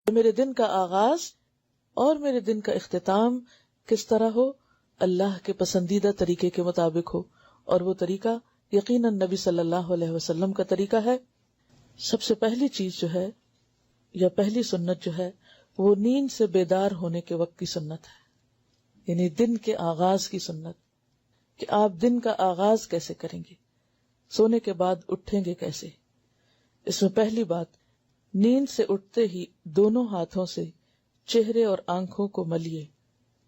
میرے دن کا آغاز اور میرے دن کا اختتام کس طرح ہو؟ اللہ کے پسندیدہ طریقے کے مطابق ہو، اور وہ طریقہ یقیناً نبی صلی اللہ علیہ وسلم کا طریقہ ہے۔ سب سے پہلی چیز جو ہے یا پہلی سنت جو ہے وہ نیند سے بیدار ہونے کے وقت کی سنت ہے، یعنی دن کے آغاز کی سنت، کہ آپ دن کا آغاز کیسے کریں گے، سونے کے بعد اٹھیں گے کیسے۔ اس میں پہلی بات، نیند سے اٹھتے ہی دونوں ہاتھوں سے چہرے اور آنکھوں کو ملیے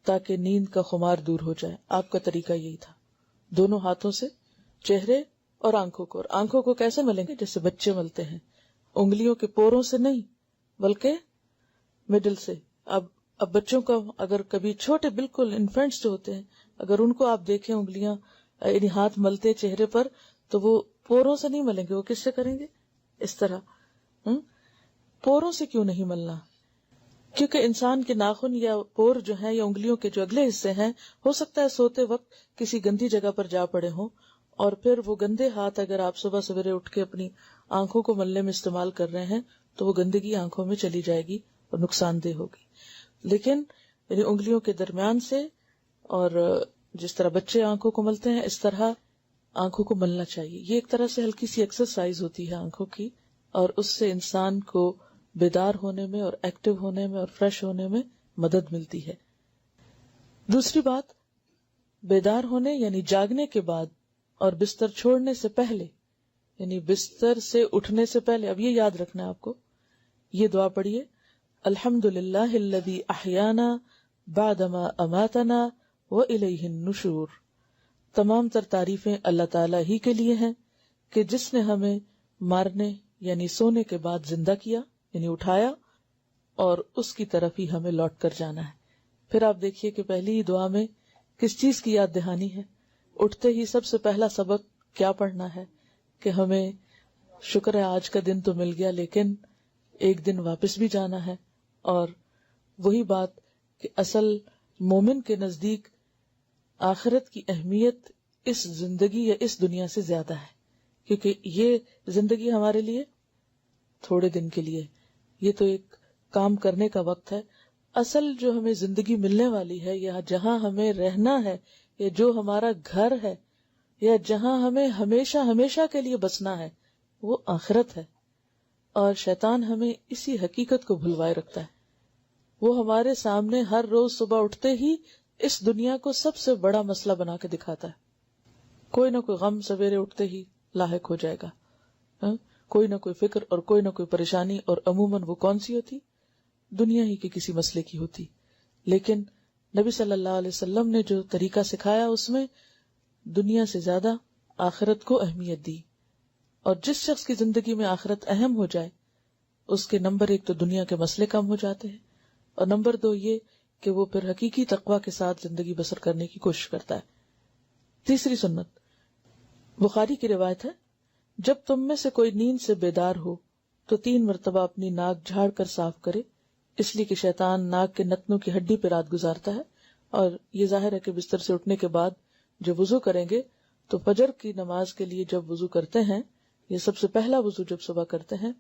تاکہ نیند کا خمار دور ہو جائے۔ آپ کا طریقہ یہی تھا، دونوں ہاتھوں سے چہرے اور آنکھوں کو کیسے ملیں گے؟ جیسے بچے ملتے ہیں، انگلیوں کے پوروں سے نہیں بلکہ مڈل سے۔ اب بچوں کا اگر کبھی چھوٹے بالکل انفینٹس جو ہوتے ہیں، اگر ان کو آپ دیکھیں انگلیاں یعنی ہاتھ ملتے چہرے پر، تو وہ پوروں سے نہیں ملیں گے، وہ کس سے کریں گے؟ اس طرح۔ پوروں سے کیوں نہیں ملنا؟ کیونکہ انسان کے ناخن یا پور جو ہیں یا انگلیوں کے جو اگلے حصے ہیں، ہو سکتا ہے سوتے وقت کسی گندی جگہ پر جا پڑے ہوں، اور پھر وہ گندے ہاتھ اگر آپ صبح سویرے اٹھ کے اپنی آنکھوں کو ملنے میں استعمال کر رہے ہیں تو وہ گندگی آنکھوں میں چلی جائے گی اور نقصان دہ ہوگی۔ لیکن یعنی انگلیوں کے درمیان سے، اور جس طرح بچے آنکھوں کو ملتے ہیں اس طرح آنکھوں کو ملنا چاہیے۔ یہ ایک طرح سے ہلکی سی ایکسرسائز ہوتی ہے آنکھوں کی، اور اس سے انسان کو بیدار ہونے میں اور ایکٹیو ہونے میں اور فریش ہونے میں مدد ملتی ہے۔ دوسری بات، بیدار ہونے یعنی جاگنے کے بعد اور بستر چھوڑنے سے پہلے، یعنی بستر سے اٹھنے سے پہلے، اب یہ یاد رکھنا ہے آپ کو، یہ دعا پڑھیے، الحمدللہ الذی احیانا بعدما اماتنا والیہ النشور۔ تمام تر تعریفیں اللہ تعالیٰ ہی کے لیے ہیں کہ جس نے ہمیں مارنے یعنی سونے کے بعد زندہ کیا، یعنی اٹھایا، اور اس کی طرف ہی ہمیں لوٹ کر جانا ہے۔ پھر آپ دیکھیے کہ پہلی دعا میں کس چیز کی یاد دہانی ہے؟ اٹھتے ہی سب سے پہلا سبق کیا پڑھنا ہے کہ ہمیں شکر ہے آج کا دن تو مل گیا، لیکن ایک دن واپس بھی جانا ہے۔ اور وہی بات کہ اصل مومن کے نزدیک آخرت کی اہمیت اس زندگی یا اس دنیا سے زیادہ ہے، کیونکہ یہ زندگی ہمارے لیے تھوڑے دن کے لیے، یہ تو ایک کام کرنے کا وقت ہے۔ اصل جو ہمیں زندگی ملنے والی ہے، یا جہاں ہمیں رہنا ہے، یا جو ہمارا گھر ہے، یا جہاں ہمیں ہمیشہ ہمیشہ کے لیے بسنا ہے، وہ آخرت ہے۔ اور شیطان ہمیں اسی حقیقت کو بھلوائے رکھتا ہے۔ وہ ہمارے سامنے ہر روز صبح اٹھتے ہی اس دنیا کو سب سے بڑا مسئلہ بنا کے دکھاتا ہے۔ کوئی نہ کوئی غم سویرے اٹھتے ہی لاحق ہو جائے گا، کوئی نہ کوئی فکر اور کوئی نہ کوئی پریشانی، اور عموماً وہ کون سی ہوتی؟ دنیا ہی کے کسی مسئلے کی ہوتی۔ لیکن نبی صلی اللہ علیہ وسلم نے جو طریقہ سکھایا اس میں دنیا سے زیادہ آخرت کو اہمیت دی، اور جس شخص کی زندگی میں آخرت اہم ہو جائے اس کے نمبر ایک تو دنیا کے مسئلے کم ہو جاتے ہیں، اور نمبر دو یہ کہ وہ پھر حقیقی تقویٰ کے ساتھ زندگی بسر کرنے کی کوشش کرتا ہے۔ تیسری سنت، بخاری کی روایت ہے، جب تم میں سے کوئی نیند سے بیدار ہو تو 3 مرتبہ اپنی ناک جھاڑ کر صاف کرے، اس لیے کہ شیطان ناک کے نتنوں کی ہڈی پہ رات گزارتا ہے۔ اور یہ ظاہر ہے کہ بستر سے اٹھنے کے بعد جب وضو کریں گے تو فجر کی نماز کے لیے جب وضو کرتے ہیں، یہ سب سے پہلا وضو جب صبح کرتے ہیں،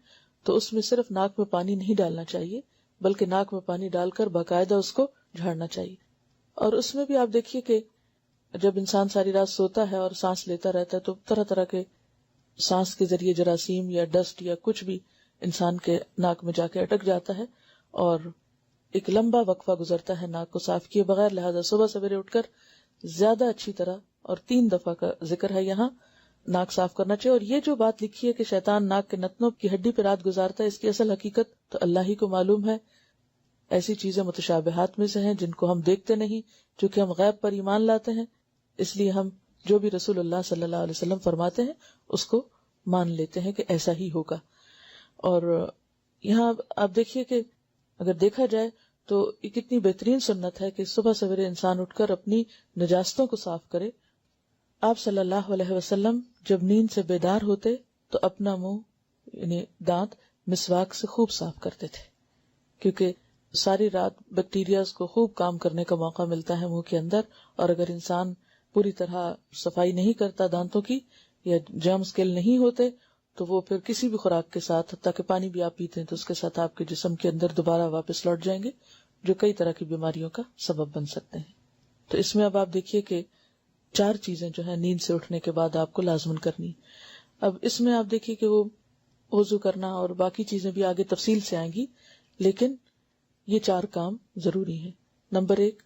تو اس میں صرف ناک میں پانی نہیں ڈالنا چاہیے، بلکہ ناک میں پانی ڈال کر باقاعدہ اس کو جھاڑنا چاہیے۔ اور اس میں بھی آپ دیکھیے کہ جب انسان ساری رات سوتا ہے اور سانس لیتا رہتا ہے تو طرح طرح کے سانس کے ذریعے جراثیم یا ڈسٹ یا کچھ بھی انسان کے ناک میں جا کے اٹک جاتا ہے، اور ایک لمبا وقفہ گزرتا ہے ناک کو صاف کیے بغیر۔ لہذا صبح سویرے اٹھ کر زیادہ اچھی طرح، اور 3 دفعہ کا ذکر ہے یہاں، ناک صاف کرنا چاہیے۔ اور یہ جو بات لکھی ہے کہ شیطان ناک کے نتنوں کی ہڈی پہ رات گزارتا ہے، اس کی اصل حقیقت تو اللہ ہی کو معلوم ہے۔ ایسی چیزیں متشابہات میں سے ہیں جن کو ہم دیکھتے نہیں، چونکہ ہم غیب پر ایمان لاتے ہیں، اس لیے ہم جو بھی رسول اللہ صلی اللہ علیہ وسلم فرماتے ہیں اس کو مان لیتے ہیں کہ ایسا ہی ہوگا۔ اور یہاں آپ دیکھیے کہ اگر دیکھا جائے تو یہ کتنی بہترین سنت ہے کہ صبح سویرے انسان اٹھ کر اپنی نجاستوں کو صاف کرے۔ آپ صلی اللہ علیہ وسلم جب نیند سے بیدار ہوتے تو اپنا منہ یعنی دانت مسواک سے خوب صاف کرتے تھے، کیونکہ ساری رات بیکٹیریاز کو خوب کام کرنے کا موقع ملتا ہے منہ کے اندر، اور اگر انسان پوری طرح صفائی نہیں کرتا دانتوں کی یا جرمز کل نہیں ہوتے تو وہ پھر کسی بھی خوراک کے ساتھ، حتیٰ کہ پانی بھی آپ پیتے ہیں تو اس کے ساتھ آپ کے جسم کے اندر دوبارہ واپس لوٹ جائیں گے، جو کئی طرح کی بیماریوں کا سبب بن سکتے ہیں۔ تو اس میں اب آپ دیکھیے کہ 4 چیزیں جو ہے نیند سے اٹھنے کے بعد آپ کو لازمن کرنی۔ اب اس میں آپ دیکھیے کہ وہ وضو کرنا اور باقی چیزیں بھی آگے تفصیل سے آئیں گی، لیکن یہ 4 کام ضروری ہیں۔ نمبر 1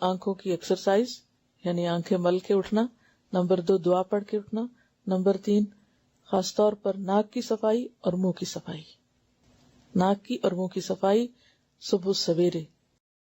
آنکھوں کی ایکسرسائز، یعنی آنکھیں مل کے اٹھنا۔ نمبر 2 دعا پڑھ کے اٹھنا۔ نمبر 3 خاص طور پر ناک کی صفائی اور منہ کی صفائی۔ ناک کی اور منہ کی صفائی صبح سویرے